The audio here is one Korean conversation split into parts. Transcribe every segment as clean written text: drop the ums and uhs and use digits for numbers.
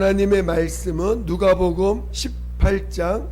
하나님의 말씀은 누가복음 18장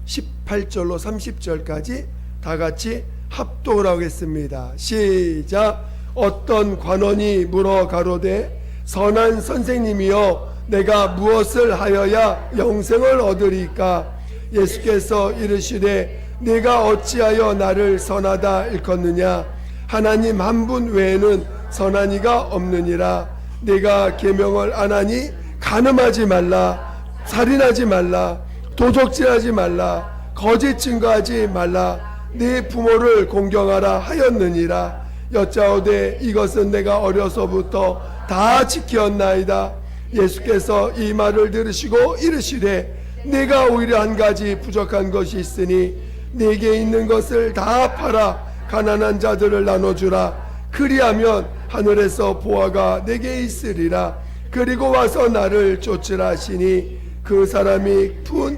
18절로 30절까지 다 같이 합독을 하겠습니다. 시작. 어떤 관원이 물어 가로되 선한 선생님이여 내가 무엇을 하여야 영생을 얻으리까? 예수께서 이르시되 네가 어찌하여 나를 선하다 일컫느냐? 하나님 한 분 외에는 선한 이가 없느니라. 네가 계명을 안 하니 간음하지 말라, 살인하지 말라, 도적질하지 말라, 거짓 증거하지 말라, 네 부모를 공경하라 하였느니라. 여짜오되 이것은 내가 어려서부터 다 지켰나이다. 예수께서 이 말을 들으시고 이르시되 네가 오히려 한 가지 부족한 것이 있으니 네게 있는 것을 다 팔아 가난한 자들을 나눠주라. 그리하면 하늘에서 보화가 네게 있으리라. 그리고 와서 나를 쫓으라 하시니 그 사람이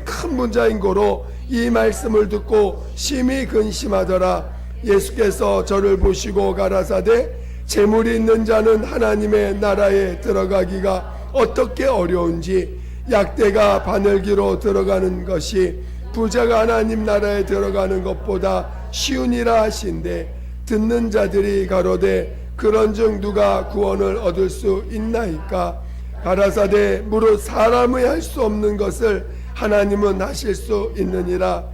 큰 문자인 고로 이 말씀을 듣고 심히 근심하더라. 예수께서 저를 보시고 가라사대 재물이 있는 자는 하나님의 나라에 들어가기가 어떻게 어려운지 약대가 바늘기로 들어가는 것이 부자가 하나님 나라에 들어가는 것보다 쉬우니라 하신대. 듣는 자들이 가로되 그런즉 누가 구원을 얻을 수 있나이까? 가라사대 무릇 사람이 할 수 없는 것을 하나님은 하실 수 있느니라.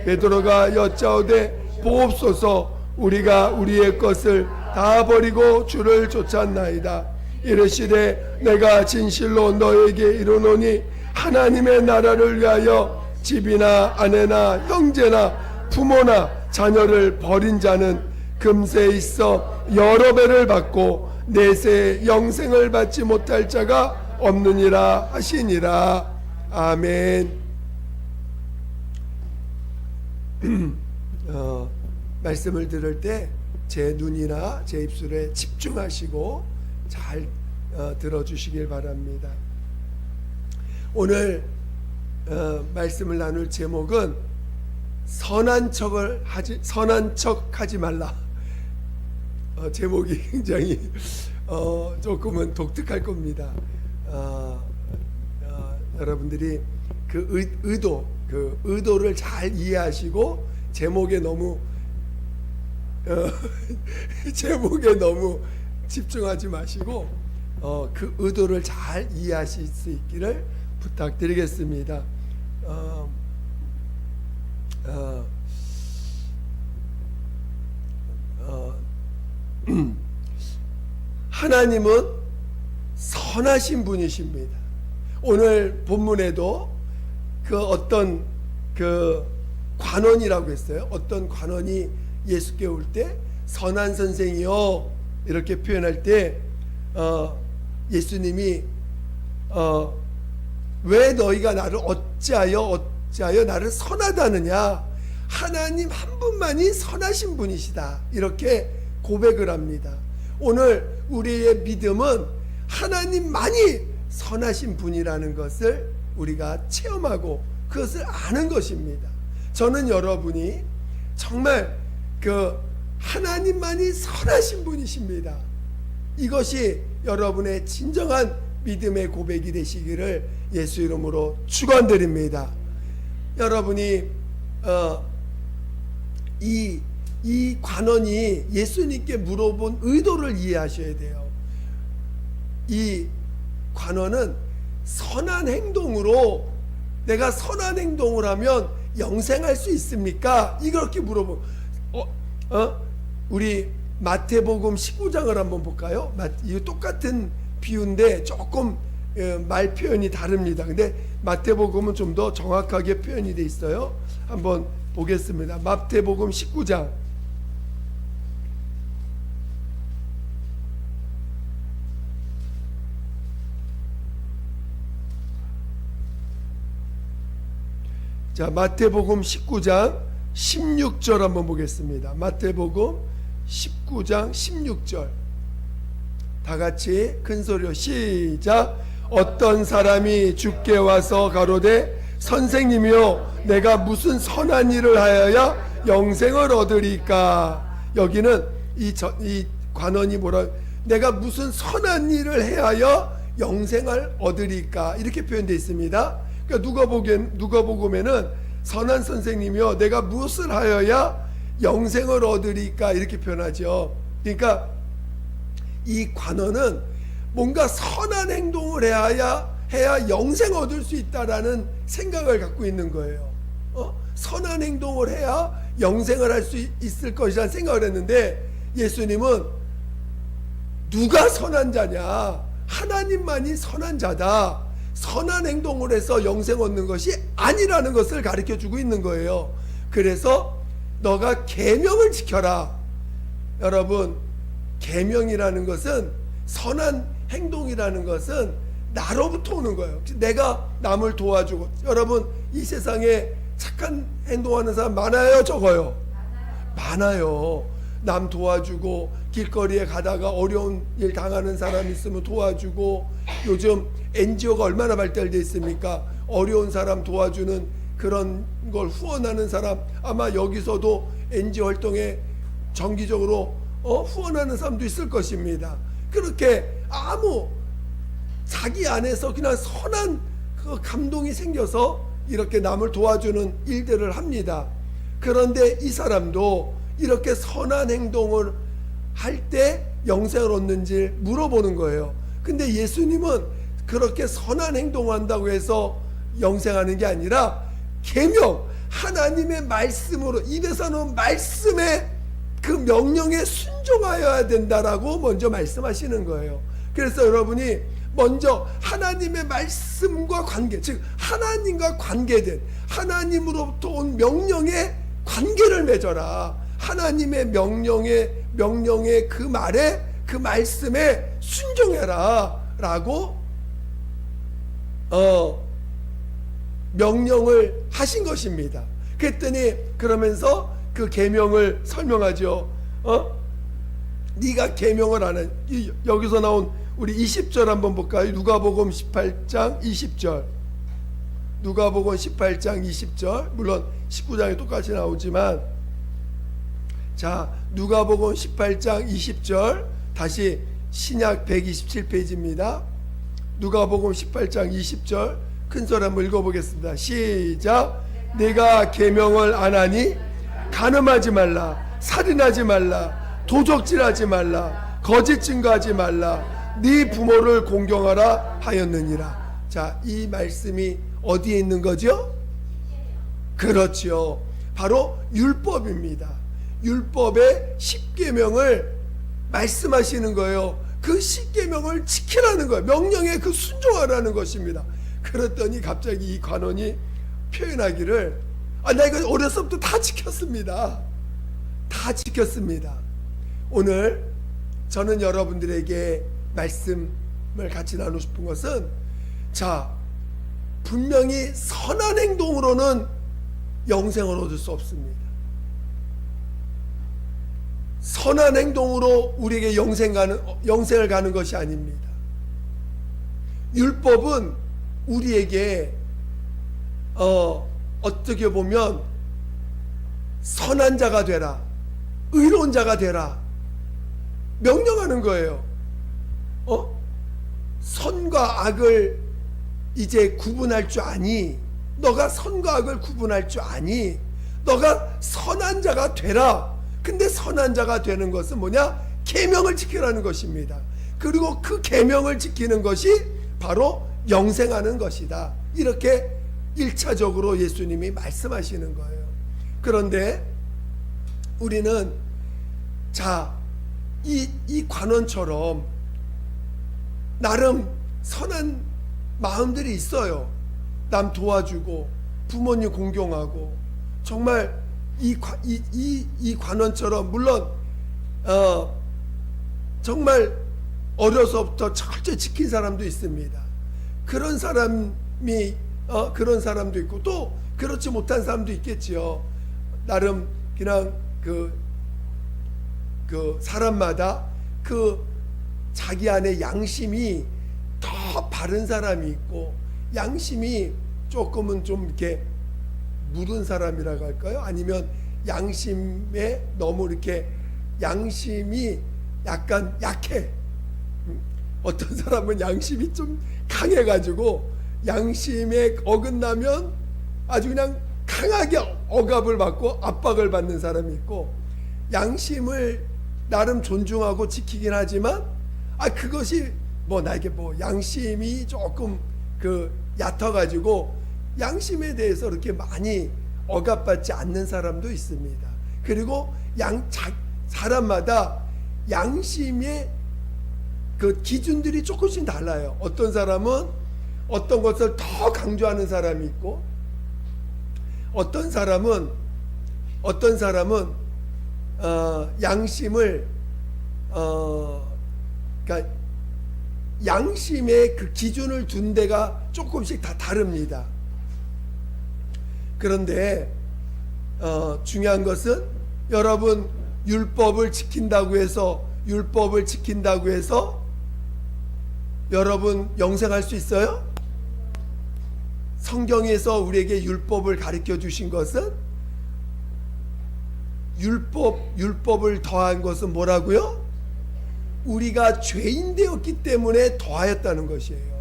베드로가 여짜오되 보옵소서 우리가 우리의 것을 다 버리고 주를 쫓았나이다. 이르시되 내가 진실로 너에게 이르노니 하나님의 나라를 위하여 집이나 아내나 형제나 부모나 자녀를 버린 자는 금세 있어 여러 배를 받고 내세 영생을 받지 못할 자가 없느니라 하시니라. 아멘. 말씀을 들을 때 제 눈이나 제 입술에 집중하시고 잘 들어주시길 바랍니다. 오늘 말씀을 나눌 제목은 선한 척 하지 말라. 제목이 굉장히 조금은 독특할 겁니다. 여러분들이 그 의도를 잘 이해하시고 제목에 너무 집중하지 마시고 그 의도를 잘 이해하실 수 있기를 부탁드리겠습니다. 하나님은 선하신 분이십니다. 오늘 본문에도 그 어떤 그 관원이라고 했어요. 어떤 관원이 예수께 올 때 선한 선생이요 이렇게 표현할 때 예수님이 왜 너희가 나를 어찌하여 나를 선하다느냐? 하나님 한 분만이 선하신 분이시다. 이렇게 고백을 합니다. 오늘 우리의 믿음은 하나님만이 선하신 분이라는 것을 우리가 체험하고 그것을 아는 것입니다. 저는 여러분이 정말 그 하나님만이 선하신 분이십니다. 이것이 여러분의 진정한 믿음의 고백이 되시기를 예수 이름으로 축원드립니다. 여러분이 이 관원이 예수님께 물어본 의도를 이해하셔야 돼요. 이 관원은 선한 행동으로 내가 선한 행동을 하면 영생할 수 있습니까? 이렇게 물어보. 우리 마태복음 19장을 한번 볼까요? 이거 똑같은 비유인데 조금 말 표현이 다릅니다. 근데 마태복음은 좀 더 정확하게 표현이 돼 있어요. 한번 보겠습니다. 마태복음 19장 자, 마태복음 19장 16절 한번 보겠습니다. 마태복음 19장 16절 다 같이 큰 소리로 시작. 어떤 사람이 주께 와서 가로되 선생님이요 내가 무슨 선한 일을 하여야 영생을 얻으리까? 여기는 이 관원이 뭐라 내가 무슨 선한 일을 해야 영생을 얻으리까 이렇게 표현되어 있습니다. 그러니까 누가복음에는 선한 선생님이여 내가 무엇을 하여야 영생을 얻으리까 이렇게 표현하죠. 그러니까 이 관원은 뭔가 선한 행동을 해야 영생 얻을 수 있다라는 생각을 갖고 있는 거예요. 선한 행동을 해야 영생을 할 수 있을 것이라는 생각을 했는데, 예수님은 누가 선한 자냐? 하나님만이 선한 자다. 선한 행동을 해서 영생 얻는 것이 아니라는 것을 가르쳐 주고 있는 거예요. 그래서 너가 계명을 지켜라. 여러분, 계명이라는 것은, 선한 행동이라는 것은 나로부터 오는 거예요. 내가 남을 도와주고, 여러분 이 세상에 착한 행동하는 사람 많아요, 적어요? 많아요. 남 도와주고, 길거리에 가다가 어려운 일 당하는 사람 있으면 도와주고, 요즘 NGO가 얼마나 발달되어 있습니까? 어려운 사람 도와주는 그런 걸 후원하는 사람, 아마 여기서도 NGO 활동에 정기적으로 후원하는 사람도 있을 것입니다. 그렇게 자기 안에서 그냥 선한 그 감동이 생겨서 이렇게 남을 도와주는 일들을 합니다. 그런데 이 사람도 이렇게 선한 행동을 할 때 영생을 얻는지 물어보는 거예요. 근데 예수님은 그렇게 선한 행동을 한다고 해서 영생하는 게 아니라 계명, 하나님의 말씀으로, 입에서 나온 말씀에 그 명령에 순종하여야 된다라고 먼저 말씀하시는 거예요. 그래서 여러분이 먼저 하나님의 말씀과 관계, 즉 하나님과 관계된, 하나님으로부터 온 명령에 관계를 맺어라. 하나님의 명령의 그 말에, 그 말씀에 순종해라 라고 명령을 하신 것입니다. 그랬더니 그러면서 그 계명을 설명하죠. 네가 계명을 안 해. 여기서 나온 우리 20절 한번 볼까요? 누가복음 18장 20절. 누가복음 18장 20절. 물론 19장에 똑같이 나오지만, 자, 누가복음 18장 20절, 다시 신약 127페이지입니다. 누가복음 18장 20절 큰 소리 한번 읽어보겠습니다. 시작. 내가 계명을 안 하니 간음하지 말라, 살인하지 말라, 도적질하지 말라, 거짓 증거하지 말라, 네 부모를 공경하라 하였느니라. 자, 이 말씀이 어디에 있는 거죠? 그렇죠. 바로 율법입니다. 율법의 10계명을 말씀하시는 거예요. 그 10계명을 지키라는 거예요. 명령에 그 순종하라는 것입니다. 그랬더니 갑자기 이 관원이 표현하기를, 나 이거 어렸을 때부터 다 지켰습니다. 다 지켰습니다. 오늘 저는 여러분들에게 말씀을 같이 나누고 싶은 것은, 자, 분명히 선한 행동으로는 영생을 얻을 수 없습니다. 선한 행동으로 우리에게 영생을 가는 것이 아닙니다. 율법은 우리에게 어떻게 보면 선한 자가 되라, 의로운 자가 되라 명령하는 거예요. 선과 악을 이제 구분할 줄 아니? 너가 선과 악을 구분할 줄 아니? 너가 선한 자가 되라. 근데 선한 자가 되는 것은 뭐냐? 계명을 지키라는 것입니다. 그리고 그 계명을 지키는 것이 바로 영생하는 것이다. 이렇게 1차적으로 예수님이 말씀하시는 거예요. 그런데 우리는, 자, 이 관원처럼 나름 선한 마음들이 있어요. 남 도와주고, 부모님 공경하고, 정말 이 관원처럼, 물론 정말 어려서부터 철저히 지킨 사람도 있습니다. 그런 사람이 그런 사람도 있고, 또 그렇지 못한 사람도 있겠지요. 나름 그냥 그 사람마다 그 자기 안에 양심이 더 바른 사람이 있고, 양심이 조금은 좀 이렇게 무른 사람이라고 할까요? 아니면 양심에 너무 이렇게 양심이 약간 약해. 어떤 사람은 양심이 좀 강해가지고 양심에 어긋나면 아주 그냥 강하게 억압을 받고 압박을 받는 사람이 있고, 양심을 나름 존중하고 지키긴 하지만 그것이 뭐 나에게 뭐 양심이 조금 얕아가지고 양심에 대해서 그렇게 많이 억압받지 않는 사람도 있습니다. 그리고 사람마다 양심의 그 기준들이 조금씩 달라요. 어떤 사람은 어떤 것을 더 강조하는 사람이 있고, 어떤 사람은 양심을 그러니까 양심의 그 기준을 둔 데가 조금씩 다 다릅니다. 그런데 중요한 것은 여러분 율법을 지킨다고 해서 여러분 영생할 수 있어요? 성경에서 우리에게 율법을 가르쳐 주신 것은 율법을 더한 것은 뭐라고요? 우리가 죄인 되었기 때문에 더하였다는 것이에요.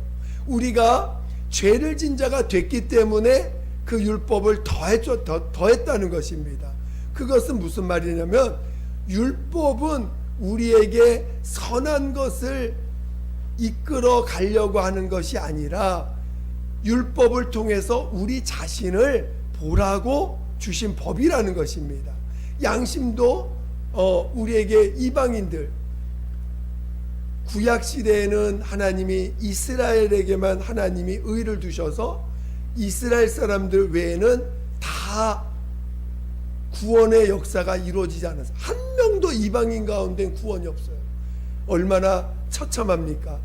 우리가 죄를 진 자가 됐기 때문에 그 율법을 더했다는 것입니다. 그것은 무슨 말이냐면 율법은 우리에게 선한 것을 이끌어 가려고 하는 것이 아니라 율법을 통해서 우리 자신을 보라고 주신 법이라는 것입니다. 양심도 우리에게 이방인들, 구약시대에는 하나님이 이스라엘에게만 하나님이 의를 두셔서 이스라엘 사람들 외에는 다 구원의 역사가 이루어지지 않았어요. 한 명도 이방인 가운데 구원이 없어요. 얼마나 처참합니까?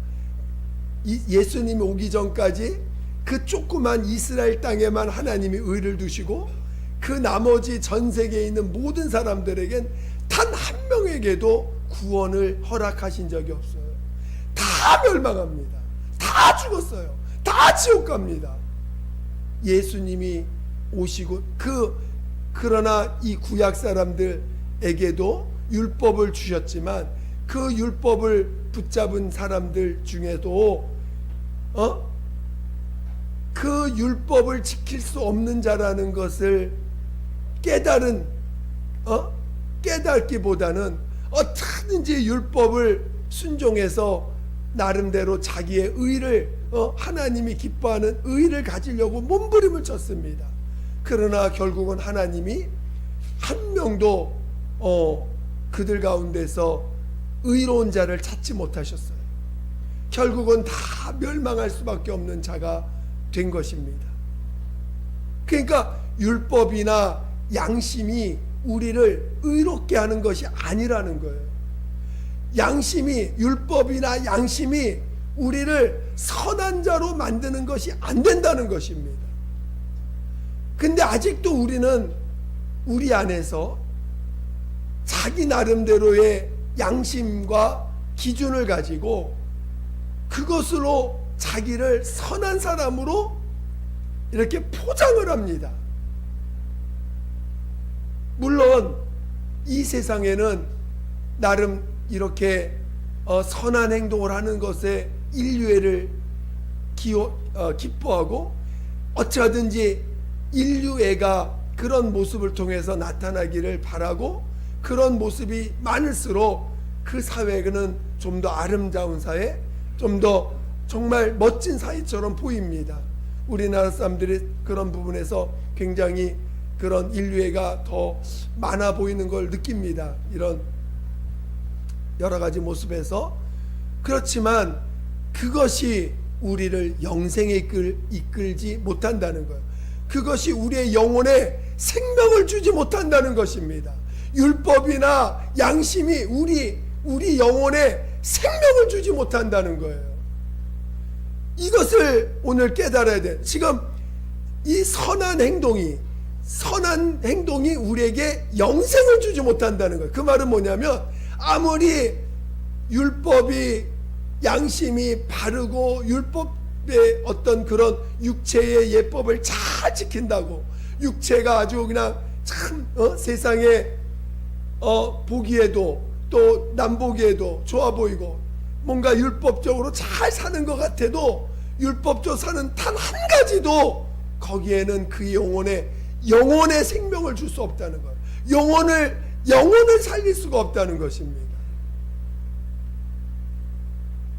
예수님이 오기 전까지 그 조그만 이스라엘 땅에만 하나님이 의를 두시고 그 나머지 전 세계에 있는 모든 사람들에겐 단 한 명에게도 구원을 허락하신 적이 없어요. 다 멸망합니다. 다 죽었어요. 다 지옥 갑니다. 예수님이 오시고 그러나 이 구약 사람들에게도 율법을 주셨지만 그 율법을 붙잡은 사람들 중에도 그 율법을 지킬 수 없는 자라는 것을 깨닫기보다는 어떻게든지 율법을 순종해서 나름대로 자기의 의를 하나님이 기뻐하는 의를 가지려고 몸부림을 쳤습니다. 그러나 결국은 하나님이 한 명도 그들 가운데서 의로운 자를 찾지 못하셨어요. 결국은 다 멸망할 수밖에 없는 자가 된 것입니다. 그러니까 율법이나 양심이 우리를 의롭게 하는 것이 아니라는 거예요. 율법이나 양심이 우리를 선한 자로 만드는 것이 안 된다는 것입니다. 근데 아직도 우리는 우리 안에서 자기 나름대로의 양심과 기준을 가지고 그것으로 자기를 선한 사람으로 이렇게 포장을 합니다. 물론 이 세상에는 나름 이렇게 선한 행동을 하는 것에 인류애를 기뻐하고 어찌하든지 인류애가 그런 모습을 통해서 나타나기를 바라고 그런 모습이 많을수록 그 사회는 좀 더 아름다운 사회, 좀 더 정말 멋진 사회처럼 보입니다. 우리나라 사람들이 그런 부분에서 굉장히 그런 인류애가 더 많아 보이는 걸 느낍니다. 이런 여러 가지 모습에서. 그렇지만 그것이 우리를 영생에 이끌지 못한다는 거예요. 그것이 우리의 영혼에 생명을 주지 못한다는 것입니다. 율법이나 양심이 우리 영혼에 생명을 주지 못한다는 거예요. 이것을 오늘 깨달아야 돼. 지금 이 선한 행동이 우리에게 영생을 주지 못한다는 거예요. 그 말은 뭐냐면 아무리 율법이 양심이 바르고 율법의 어떤 그런 육체의 예법을 잘 지킨다고 육체가 아주 그냥 참 세상에 보기에도 또 남 보기에도 좋아 보이고 뭔가 율법적으로 잘 사는 것 같아도 율법적으로 사는 단 한 가지도 거기에는 그 영혼의 생명을 줄 수 없다는 것, 영혼을 살릴 수가 없다는 것입니다.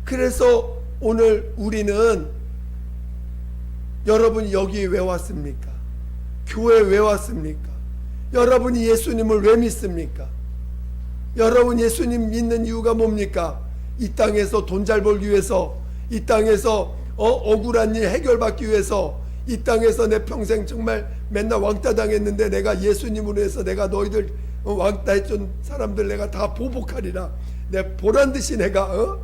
그래서 오늘 우리는, 여러분이 여기 왜 왔습니까? 교회 왜 왔습니까? 여러분이 예수님을 왜 믿습니까? 여러분 예수님 믿는 이유가 뭡니까? 이 땅에서 돈 잘 벌기 위해서, 이 땅에서 억울한 일 해결받기 위해서, 이 땅에서 내 평생 정말 맨날 왕따 당했는데 내가 예수님으로 해서 내가 너희들 왕따 했던 사람들 내가 다 보복하리라. 내 보란듯이 내가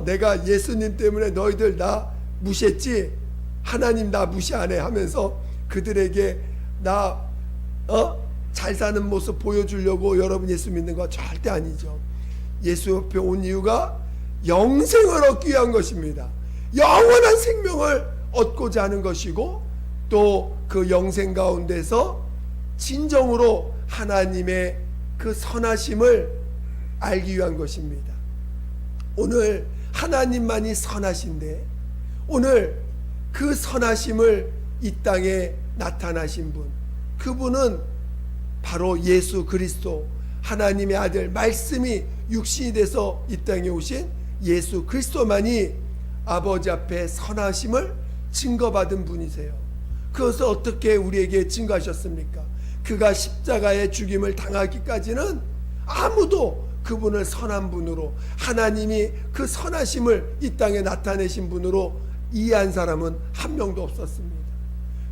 내가 예수님 때문에 너희들 나 무시했지? 하나님 나 무시 안 해 하면서 그들에게 나 잘 사는 모습 보여주려고 여러분 예수 믿는 거 절대 아니죠. 예수 옆에 온 이유가 영생을 얻기 위한 것입니다. 영원한 생명을 얻고자 하는 것이고, 또 그 영생 가운데서 진정으로 하나님의 그 선하심을 알기 위한 것입니다. 오늘 하나님만이 선하신데, 오늘 그 선하심을 이 땅에 나타나신 분, 그분은 바로 예수 그리스도, 하나님의 아들, 말씀이 육신이 돼서 이 땅에 오신 예수 그리스도만이 아버지 앞에 선하심을 증거받은 분이세요. 그것을 어떻게 우리에게 증거하셨습니까? 그가 십자가의 죽임을 당하기까지는 아무도 그분을 선한 분으로, 하나님이 그 선하심을 이 땅에 나타내신 분으로 이해한 사람은 한 명도 없었습니다.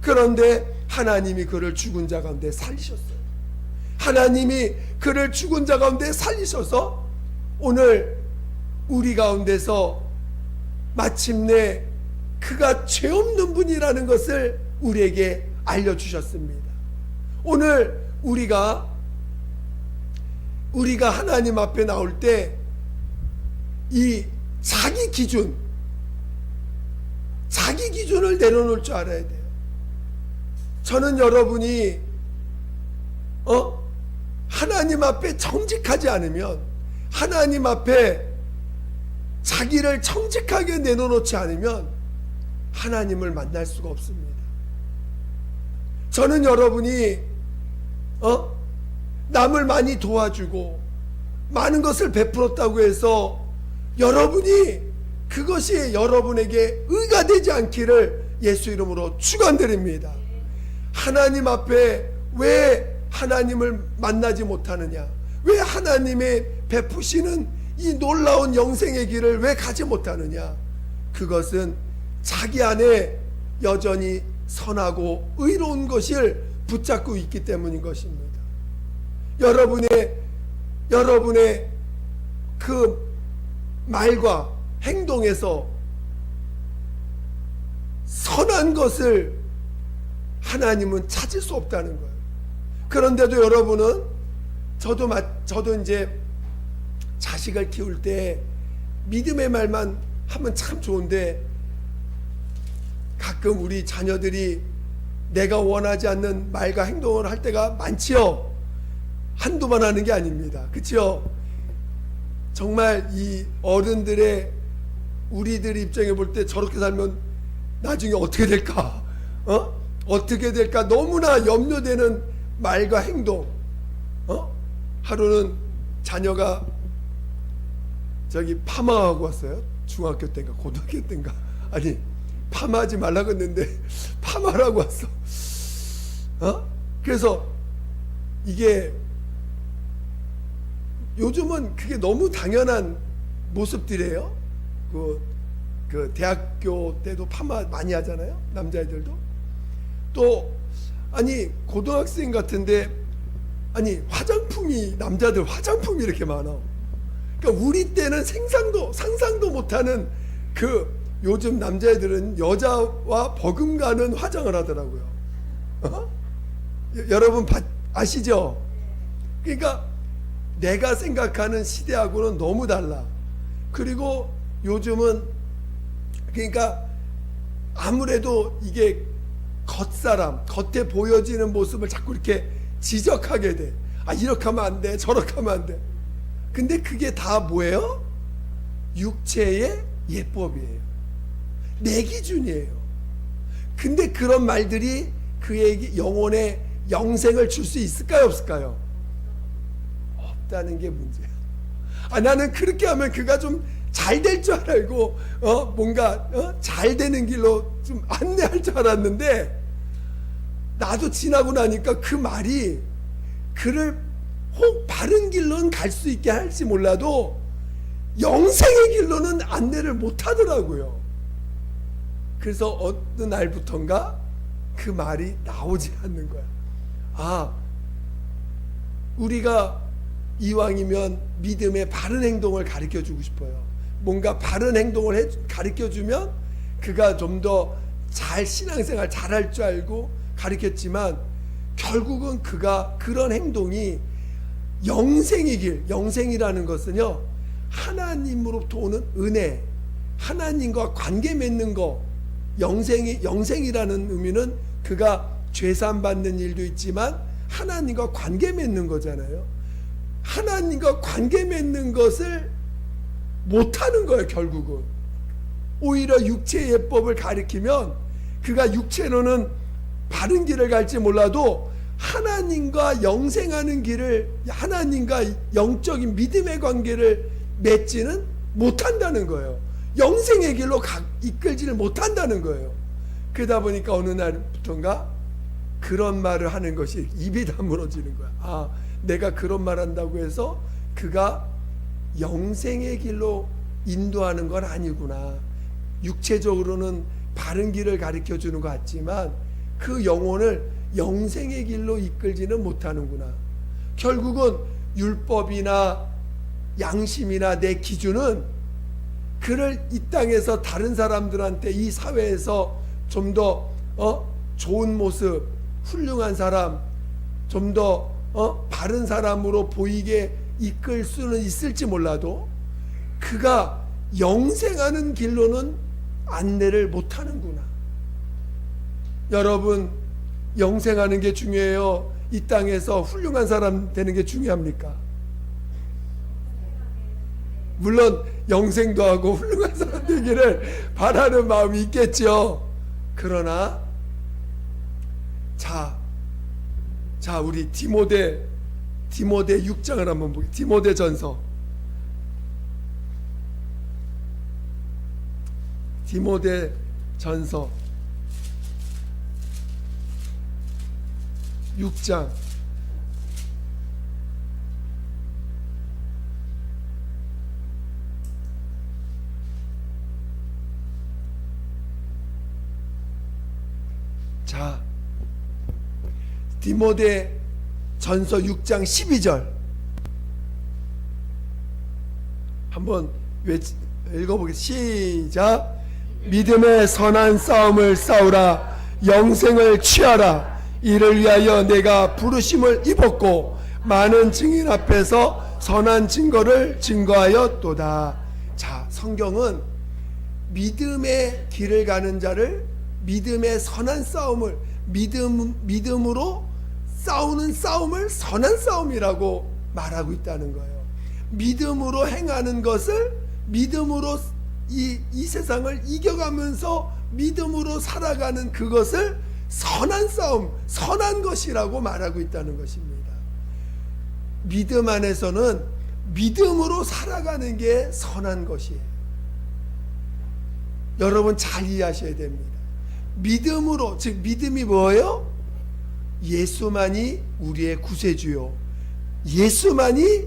그런데 하나님이 그를 죽은 자 가운데 살리셨어요. 하나님이 그를 죽은 자 가운데 살리셔서 오늘 우리 가운데서 마침내 그가 죄 없는 분이라는 것을 우리에게 알려주셨습니다. 오늘 우리가 하나님 앞에 나올 때 이 자기 기준을 내려놓을 줄 알아야 돼요. 저는 여러분이 하나님 앞에 정직하지 않으면, 하나님 앞에 자기를 정직하게 내려놓지 않으면 하나님을 만날 수가 없습니다. 저는 여러분이 남을 많이 도와주고 많은 것을 베풀었다고 해서 여러분이 그것이 여러분에게 의가 되지 않기를 예수 이름으로 축원드립니다. 하나님 앞에 왜 하나님을 만나지 못하느냐? 왜 하나님의 베푸시는 이 놀라운 영생의 길을 왜 가지 못하느냐? 그것은 자기 안에 여전히 선하고 의로운 것을 붙잡고 있기 때문인 것입니다. 여러분의 그 말과 행동에서 선한 것을 하나님은 찾을 수 없다는 거예요. 그런데도 여러분은, 저도 이제 자식을 키울 때 믿음의 말만 하면 참 좋은데, 가끔 우리 자녀들이 내가 원하지 않는 말과 행동을 할 때가 많지요. 한두 번 하는 게 아닙니다. 그렇죠? 정말 이 어른들의, 우리들 입장에 볼 때 저렇게 살면 나중에 어떻게 될까? 어떻게 될까? 너무나 염려되는 말과 행동. 하루는 자녀가 저기 파마하고 왔어요. 중학교 때인가 고등학교 때인가. 아니, 파마하지 말라고 했는데 파마라고 왔어. 그래서 이게 요즘은 그게 너무 당연한 모습들이에요. 그 대학교 때도 파마 많이 하잖아요. 남자애들도. 또 아니 고등학생 같은데 아니 화장품이, 남자들 화장품이 이렇게 많아. 그러니까 우리 때는 상상도 못하는 그, 요즘 남자애들은 여자와 버금가는 화장을 하더라고요. 여러분 아시죠? 그러니까 내가 생각하는 시대하고는 너무 달라. 그리고 요즘은 그러니까 아무래도 이게 겉에 보여지는 모습을 자꾸 이렇게 지적하게 돼. 이렇게 하면 안 돼, 저렇게 하면 안 돼. 근데 그게 다 뭐예요? 육체의 예법이에요. 내 기준이에요. 근데 그런 말들이 그에게 영혼의 영생을 줄 수 있을까요, 없을까요? 없다는 게 문제야. 나는 그렇게 하면 그가 좀 잘 될 줄 알고 뭔가 잘 되는 길로 좀 안내할 줄 알았는데, 나도 지나고 나니까 그 말이 그를 혹 바른 길로는 갈 수 있게 할지 몰라도 영생의 길로는 안내를 못 하더라고요. 그래서 어느 날부턴가 그 말이 나오지 않는 거야. 우리가 이왕이면 믿음의 바른 행동을 가르쳐 주고 싶어요. 뭔가 바른 행동을 가르쳐 주면 그가 좀 더 잘 신앙생활 잘할 줄 알고 가르쳤지만, 결국은 그가 그런 행동이 영생의 길, 영생이라는 것은요, 하나님으로부터 오는 은혜, 하나님과 관계 맺는 거, 영생이라는 의미는 그가 죄산 받는 일도 있지만 하나님과 관계 맺는 거잖아요. 하나님과 관계 맺는 것을 못하는 거예요. 결국은 오히려 육체의 예법을 가리키면 그가 육체로는 바른 길을 갈지 몰라도 하나님과 영생하는 길을, 하나님과 영적인 믿음의 관계를 맺지는 못한다는 거예요. 영생의 길로 이끌지를 못한다는 거예요. 그러다 보니까 어느 날부터인가 그런 말을 하는 것이 입이 다물어지는 거야. 내가 그런 말 한다고 해서 그가 영생의 길로 인도하는 건 아니구나. 육체적으로는 바른 길을 가르쳐 주는 것 같지만 그 영혼을 영생의 길로 이끌지는 못하는구나. 결국은 율법이나 양심이나 내 기준은 그를 이 땅에서 다른 사람들한테, 이 사회에서 좀 더 좋은 모습, 훌륭한 사람, 좀 더 바른 사람으로 보이게 이끌 수는 있을지 몰라도 그가 영생하는 길로는 안내를 못하는구나. 여러분, 영생하는 게 중요해요? 이 땅에서 훌륭한 사람 되는 게 중요합니까? 물론 영생도 하고 훌륭한 사람 되기를 바라는 마음이 있겠죠. 그러나 자 우리 디모데 6장을 한번 보겠습니다. 디모데전서 6장 디모데 전서 6장 12절 한번 읽어보겠습니다. 시작. 믿음의 선한 싸움을 싸우라. 영생을 취하라. 이를 위하여 내가 부르심을 입었고 많은 증인 앞에서 선한 증거를 증거하였도다. 자, 성경은 믿음의 길을 가는 자를, 믿음의 선한 싸움을, 믿음으로 싸우는 싸움을 선한 싸움이라고 말하고 있다는 거예요. 믿음으로 행하는 것을, 믿음으로 이 세상을 이겨가면서 믿음으로 살아가는 그것을 선한 싸움, 선한 것이라고 말하고 있다는 것입니다. 믿음 안에서는 믿음으로 살아가는 게 선한 것이에요. 여러분 잘 이해하셔야 됩니다. 믿음으로, 즉 믿음이 뭐예요? 예수만이 우리의 구세주요, 예수만이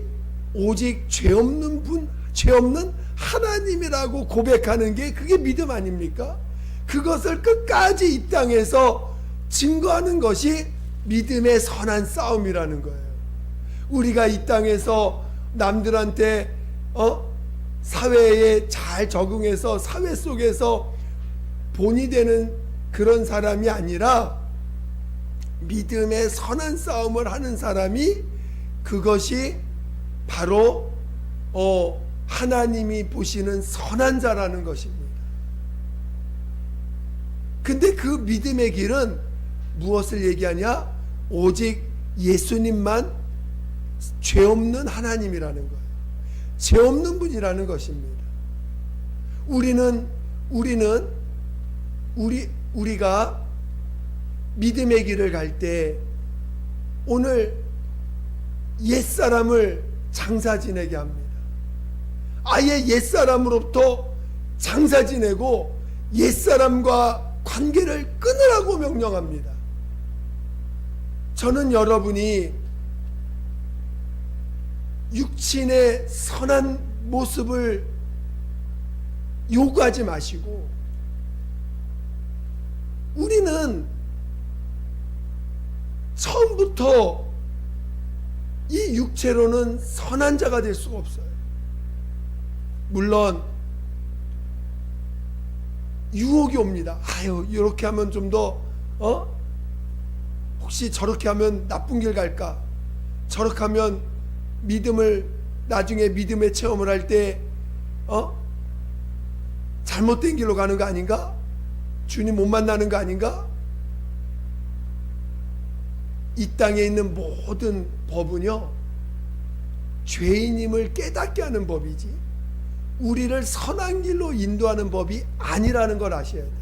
오직 죄 없는 하나님이라고 고백하는 게 그게 믿음 아닙니까? 그것을 끝까지 이 땅에서 증거하는 것이 믿음의 선한 싸움이라는 거예요. 우리가 이 땅에서 남들한테 사회에 잘 적응해서 사회 속에서 본이 되는 그런 사람이 아니라 믿음의 선한 싸움을 하는 사람이, 그것이 바로 하나님이 보시는 선한 자라는 것입니다. 근데 그 믿음의 길은 무엇을 얘기하냐? 오직 예수님만 죄 없는 하나님이라는 거예요. 죄 없는 분이라는 것입니다. 우리가 믿음의 길을 갈 때 오늘 옛사람을 장사 지내게 합니다. 아예 옛사람으로부터 장사 지내고 옛사람과 관계를 끊으라고 명령합니다. 저는 여러분이 육신의 선한 모습을 요구하지 마시고, 우리는 처음부터 이 육체로는 선한 자가 될 수가 없어요. 물론 유혹이 옵니다. 아유, 이렇게 하면 좀 더 혹시 저렇게 하면 나쁜 길 갈까? 저렇게 하면 나중에 믿음의 체험을 할 때 잘못된 길로 가는 거 아닌가? 주님 못 만나는 거 아닌가? 이 땅에 있는 모든 법은요, 죄인임을 깨닫게 하는 법이지 우리를 선한 길로 인도하는 법이 아니라는 걸 아셔야 돼요.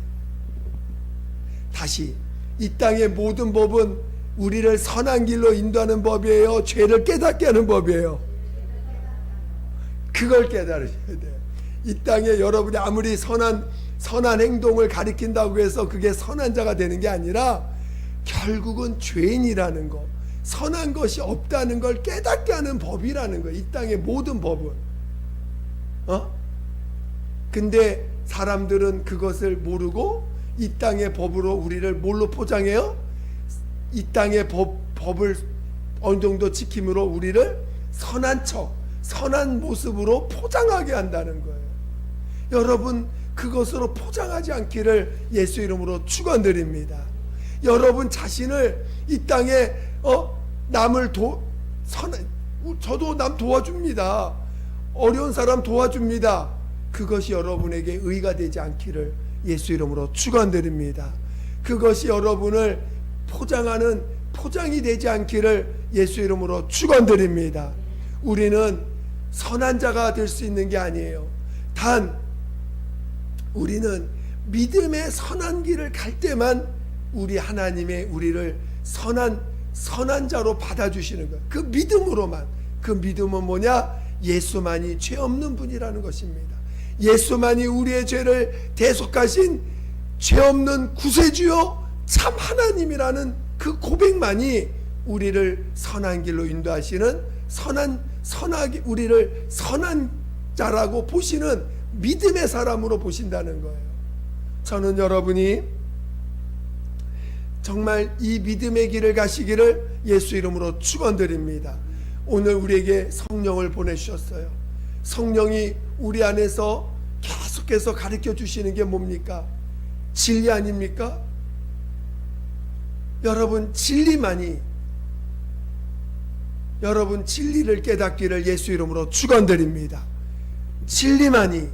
다시, 이 땅의 모든 법은 우리를 선한 길로 인도하는 법이에요? 죄를 깨닫게 하는 법이에요? 그걸 깨달으셔야 돼요. 이 땅에 여러분이 아무리 선한 행동을 가리킨다고 해서 그게 선한 자가 되는 게 아니라 결국은 죄인이라는 거, 선한 것이 없다는 걸 깨닫게 하는 법이라는 거예요. 이 땅의 모든 법은. 근데 사람들은 그것을 모르고 이 땅의 법으로 우리를 뭘로 포장해요? 이 땅의 법을 어느 정도 지킴으로 우리를 선한 척, 선한 모습으로 포장하게 한다는 거예요. 여러분, 그것으로 포장하지 않기를 예수 이름으로 축원드립니다. 여러분 자신을 이 땅에 남을 저도 남 도와줍니다. 어려운 사람 도와줍니다. 그것이 여러분에게 의가 되지 않기를 예수 이름으로 축원드립니다. 그것이 여러분을 포장하는 포장이 되지 않기를 예수 이름으로 축원드립니다. 우리는 선한 자가 될 수 있는 게 아니에요. 단 우리는 믿음의 선한 길을 갈 때만 우리 하나님의 우리를 선한 자로 받아주시는 거예요. 그 믿음으로만. 그 믿음은 뭐냐? 예수만이 죄 없는 분이라는 것입니다. 예수만이 우리의 죄를 대속하신 죄 없는 구세주요 참 하나님이라는 그 고백만이 우리를 선한 길로 인도하시는 선하게 우리를 선한 자라고 보시는 믿음의 사람으로 보신다는 거예요. 저는 여러분이 정말 이 믿음의 길을 가시기를 예수 이름으로 축원드립니다. 오늘 우리에게 성령을 보내주셨어요. 성령이 우리 안에서 계속해서 가르쳐 주시는 게 뭡니까? 진리 아닙니까? 여러분 진리를 깨닫기를 예수 이름으로 축원드립니다. 진리만이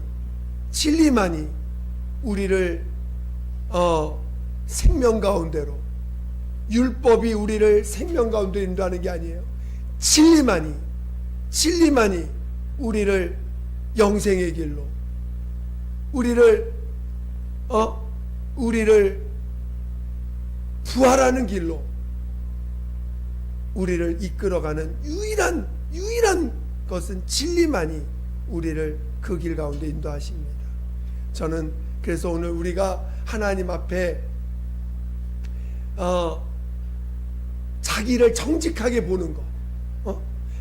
우리를 생명 가운데로, 율법이 우리를 생명 가운데 인도하는 게 아니에요. 진리만이 우리를 영생의 길로, 우리를 부활하는 길로 우리를 이끌어가는 유일한 것은 진리만이 우리를 그 길 가운데 인도하십니다. 저는 그래서 오늘 우리가 하나님 앞에 자기를 정직하게 보는 거,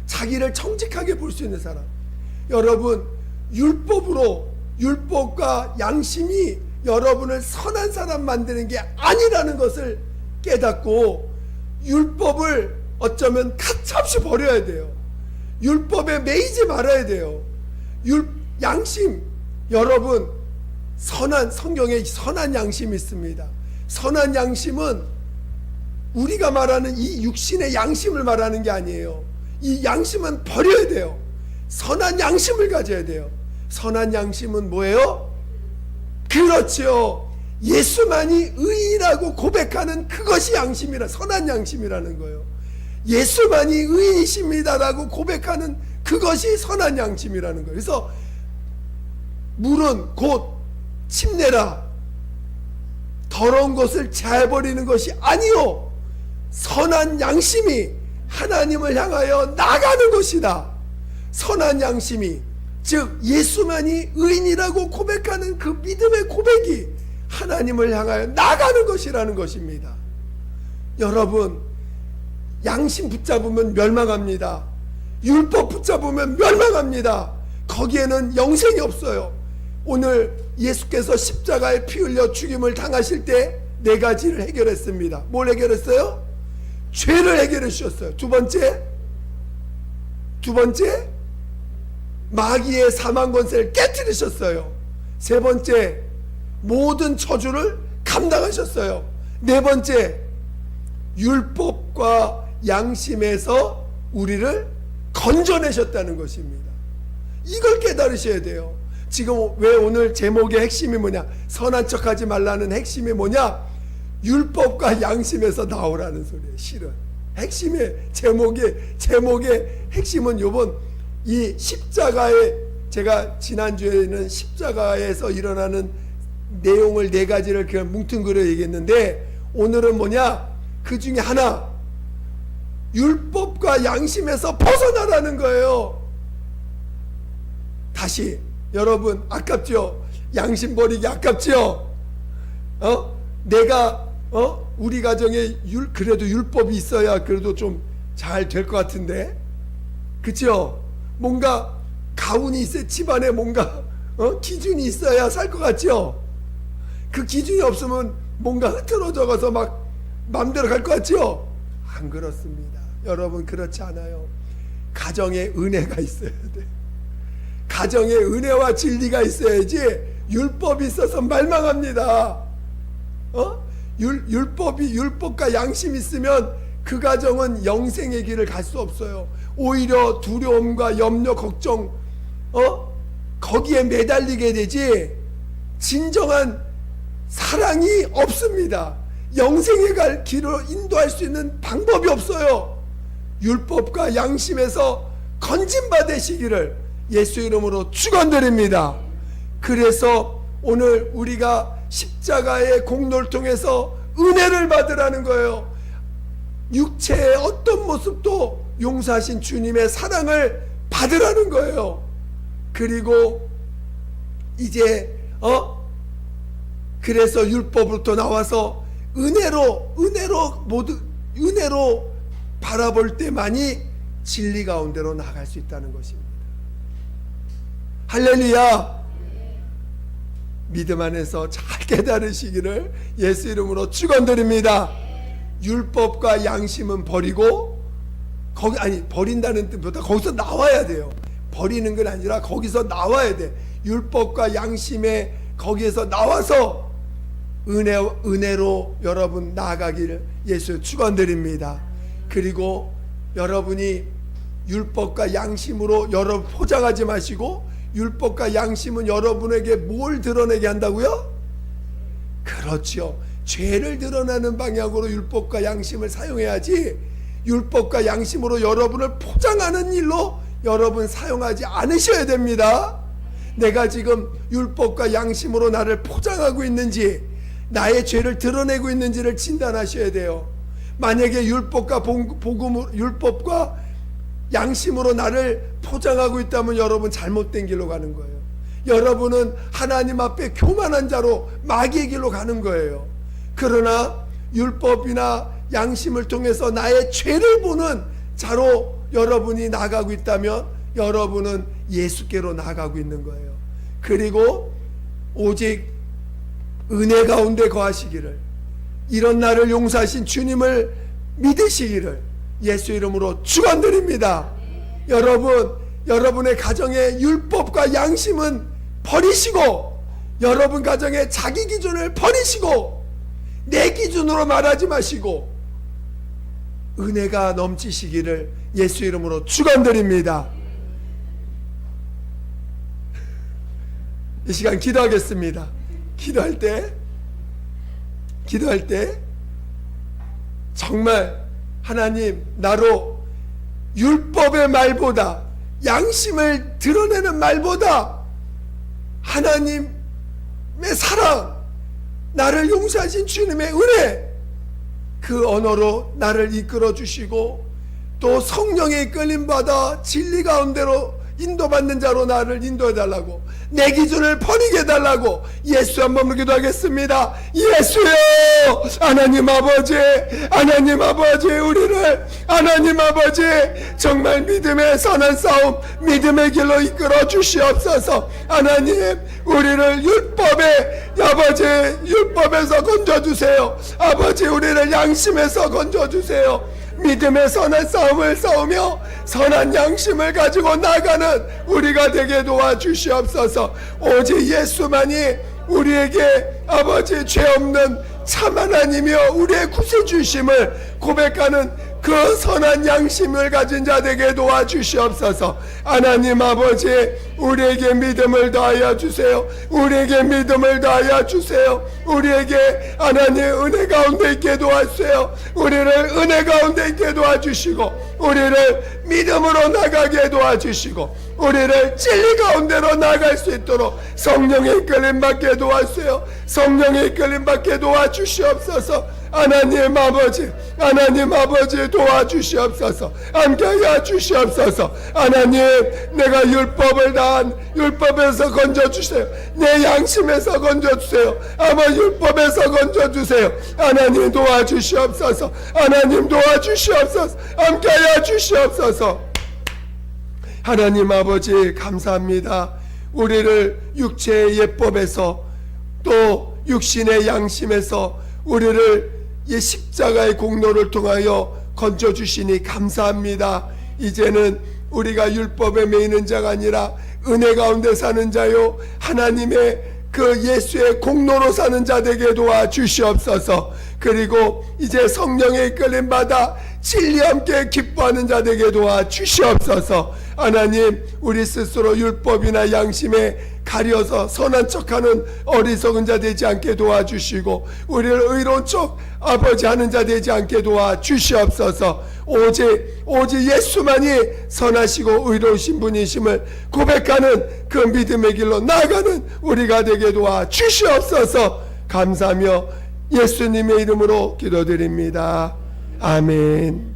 자기를 정직하게 볼 수 있는 사람. 여러분, 율법과 양심이 여러분을 선한 사람 만드는 게 아니라는 것을 깨닫고 율법을 어쩌면 가차없이 버려야 돼요. 율법에 매이지 말아야 돼요. 양심, 여러분, 성경에 선한 양심이 있습니다. 선한 양심은 우리가 말하는 이 육신의 양심을 말하는 게 아니에요. 이 양심은 버려야 돼요. 선한 양심을 가져야 돼요. 선한 양심은 뭐예요? 그렇죠. 예수만이 의인이라고 고백하는 그것이 선한 양심이라는 거예요. 예수만이 의인이십니다라고 고백하는 그것이 선한 양심이라는 거예요. 그래서 물은 곧 침내라. 더러운 것을 제해버리는 것이 아니요, 선한 양심이 하나님을 향하여 나가는 것이다. 선한 양심이, 즉 예수만이 의인이라고 고백하는 그 믿음의 고백이 하나님을 향하여 나가는 것이라는 것입니다. 여러분, 양심 붙잡으면 멸망합니다. 율법 붙잡으면 멸망합니다. 거기에는 영생이 없어요. 오늘 예수께서 십자가에 피 흘려 죽임을 당하실 때 네 가지를 해결했습니다. 뭘 해결했어요? 죄를 해결해 주셨어요. 두 번째, 마귀의 사망 권세를 깨뜨리셨어요. 세 번째, 모든 저주를 감당하셨어요. 네 번째, 율법과 양심에서 우리를 건져내셨다는 것입니다. 이걸 깨달으셔야 돼요. 지금 왜 오늘 제목의 핵심이 뭐냐? 선한 척하지 말라는 핵심이 뭐냐? 율법과 양심에서 나오라는 소리예요. 실은 핵심의 제목의 핵심은 요번 이 십자가에, 제가 지난주에는 십자가에서 일어나는 내용을 네 가지를 그냥 뭉뚱그려 얘기했는데, 오늘은 뭐냐? 그 중에 하나, 율법과 양심에서 벗어나라는 거예요. 다시 여러분, 아깝죠? 양심 버리기 아깝죠? 내가 우리 가정에 그래도 율법이 있어야 그래도 좀 잘 될 것 같은데, 그렇죠? 뭔가 가훈이 있어야, 집안에 뭔가 기준이 있어야 살 것 같죠? 그 기준이 없으면 뭔가 흐트러져 가서 막 마음대로 갈 것 같죠? 안 그렇습니다. 여러분, 그렇지 않아요. 가정에 은혜가 있어야 돼. 가정에 은혜와 진리가 있어야지 율법이 있어서 말망합니다. 율법과 양심이 있으면 그 가정은 영생의 길을 갈 수 없어요. 오히려 두려움과 염려, 걱정, 거기에 매달리게 되지 진정한 사랑이 없습니다. 영생에 갈 길을 인도할 수 있는 방법이 없어요. 율법과 양심에서 건진받으시기를 예수 이름으로 축원드립니다. 그래서 오늘 우리가 십자가의 공로를 통해서 은혜를 받으라는 거예요. 육체의 어떤 모습도 용서하신 주님의 사랑을 받으라는 거예요. 그리고 이제 그래서 율법으로부터 나와서 은혜로 바라볼 때만이 진리 가운데로 나갈 수 있다는 것입니다. 할렐루야. 믿음 안에서 잘 깨달으시기를 예수 이름으로 축원드립니다. 율법과 양심은 버리고, 버린다는 뜻보다 거기서 나와야 돼요. 버리는 건 아니라 거기서 나와야 돼. 율법과 양심에 거기에서 나와서 은혜로 여러분 나아가기를 예수 축원드립니다. 그리고 여러분이 율법과 양심으로 여러분 포장하지 마시고, 율법과 양심은 여러분에게 뭘 드러내게 한다고요? 그렇죠. 죄를 드러내는 방향으로 율법과 양심을 사용해야지, 율법과 양심으로 여러분을 포장하는 일로 여러분 사용하지 않으셔야 됩니다. 내가 지금 율법과 양심으로 나를 포장하고 있는지, 나의 죄를 드러내고 있는지를 진단하셔야 돼요. 만약에 율법과 양심으로 나를 포장하고 있다면 여러분 잘못된 길로 가는 거예요. 여러분은 하나님 앞에 교만한 자로 마귀의 길로 가는 거예요. 그러나 율법이나 양심을 통해서 나의 죄를 보는 자로 여러분이 나가고 있다면 여러분은 예수께로 나가고 있는 거예요. 그리고 오직 은혜 가운데 거하시기를, 이런 나를 용서하신 주님을 믿으시기를 예수 이름으로 축원드립니다. 여러분의 가정의 율법과 양심은 버리시고, 여러분 가정의 자기 기준을 버리시고, 내 기준으로 말하지 마시고 은혜가 넘치시기를 예수 이름으로 축원드립니다. 이 시간 기도하겠습니다. 기도할 때 정말 하나님, 나로 율법의 말보다 양심을 드러내는 말보다 하나님의 사랑, 나를 용서하신 주님의 은혜, 그 언어로 나를 이끌어 주시고 또 성령의 이끌림 받아 진리 가운데로 인도받는 자로 나를 인도해 달라고, 내 기준을 버리게 해달라고 예수 한번 기도하겠습니다. 예수여, 하나님 아버지, 하나님 아버지, 우리를 하나님 아버지 정말 믿음의 선한 싸움, 믿음의 길로 이끌어 주시옵소서. 하나님, 우리를 율법의 아버지, 율법에서 건져주세요. 아버지, 우리를 양심에서 건져주세요. 믿음의 선한 싸움을 싸우며 선한 양심을 가지고 나가는 우리가 되게 도와주시옵소서. 오직 예수만이 우리에게 아버지 죄 없는 참 하나님이여 우리의 구세주심을 고백하는 그 선한 양심을 가진 자 되게 도와주시옵소서. 하나님 아버지, 우리에게 믿음을 더하여 주세요. 우리에게 믿음을 더하여 주세요. 우리에게 하나님 은혜 가운데 있게 도와주세요. 우리를 은혜 가운데 있게 도와주시고 우리를 믿음으로 나가게 도와주시고 우리를 진리 가운데로 나갈 수 있도록 성령의 이끌림 받게 도와주세요. 성령의 이끌림 받게 도와주시옵소서. 하나님 아버지, 하나님 아버지 도와주시옵소서. 함께하여 주시옵소서. 하나님, 내가 율법을 다한 율법에서 건져주세요. 내 양심에서 건져주세요. 아마 율법에서 건져주세요. 하나님 도와주시옵소서. 하나님 도와주시옵소서. 함께하여 주시옵소서. 하나님 아버지 감사합니다. 우리를 육체의 예법에서 또 육신의 양심에서 우리를 이 십자가의 공로를 통하여 건져주시니 감사합니다. 이제는 우리가 율법에 매이는 자가 아니라 은혜 가운데 사는 자요 하나님의 그 예수의 공로로 사는 자 되게 도와주시옵소서. 그리고 이제 성령의 이끌림 받아 진리와 함께 기뻐하는 자 되게 도와주시옵소서. 하나님, 우리 스스로 율법이나 양심에 가려서 선한 척하는 어리석은 자 되지 않게 도와주시고 우리를 의로운 척 아버지 하는 자 되지 않게 도와주시옵소서. 오직 예수만이 선하시고 의로우신 분이심을 고백하는 그 믿음의 길로 나아가는 우리가 되게 도와주시옵소서. 감사하며 예수님의 이름으로 기도드립니다. 아멘.